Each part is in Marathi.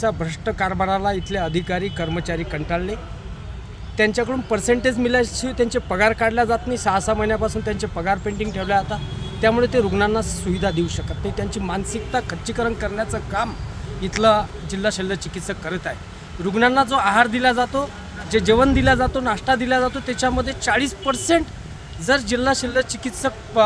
चिकित्सा भ्रष्ट कारभाराला इथले अधिकारी कर्मचारी कंटाळले। त्यांच्याकडून पर्सेंटेज मिळाल्याशिवाय त्यांचे पगार काढला जात नाही। 6-6 महिन्यापासून त्यांचे पगार पेंडिंग ठेवले आता, त्यामुळे ते रुग्णांना सुविधा देऊ शकत नाही। त्यांची मानसिकता खच्चीकरण करण्याचं काम इथला जिल्हा शल्य चिकित्सक करत आहे। रुग्णांना जो आहार दिला जातो, जे जेवण दिला जातो, नाश्ता दिला जातो, त्याच्यामध्ये 40% जर जिल्हा शल्य चिकित्सक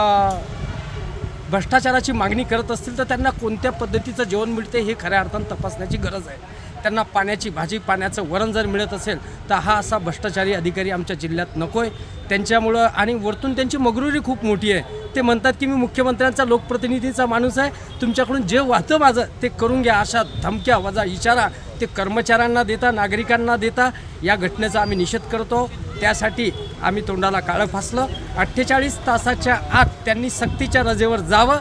भ्रष्टाचाराची मागणी करत असतील तर त्यांना कोणत्या पद्धतीचं जेवण मिळते हे खऱ्या अर्थानं तपासण्याची गरज आहे। त्यांना पाण्याची भाजी, पाण्याचं वरण जर मिळत असेल तर हा असा भ्रष्टाचारी अधिकारी आमच्या जिल्ह्यात नको आहे। त्यांच्यामुळं आणि वरतून त्यांची मगरुरी खूप मोठी आहे। ते म्हणतात की मी मुख्यमंत्र्यांचा लोकप्रतिनिधीचा माणूस आहे, तुमच्याकडून जे वाहतं माझं ते करून घ्या, अशा धमक्या वजा इशारा ते कर्मचाऱ्यांना देता, नागरिकांना देता। या घटनेचा आम्ही निषेध करतो। त्यासाठी आम्ही तोंडाला काळं फासलं। 48 तासाच्या आत त्यांनी सक्तीच्या रजेवर जावं,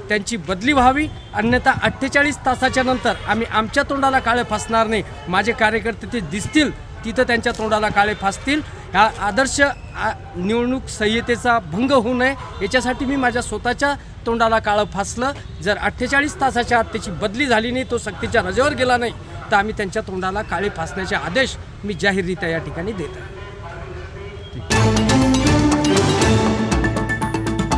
त्यांची बदली व्हावी, अन्यथा 48 तासाच्या नंतर आम्ही आमच्या तोंडाला काळे फासणार नाही। माझे कार्यकर्ते ते दिसतील तिथं त्यांच्या तोंडाला काळे फासतील। हा आदर्श निवडणूक संहितेचा भंग होऊ नये याच्यासाठी मी माझ्या स्वतःच्या तोंडाला काळं फासलं। जर 48 तासाच्या आत त्याची बदली झाली नाही, तो सक्तीच्या रजेवर गेला नाही, तर आम्ही त्यांच्या तोंडाला काळे फासण्याचे आदेश मी जाहीररित्या या ठिकाणी देत आहे।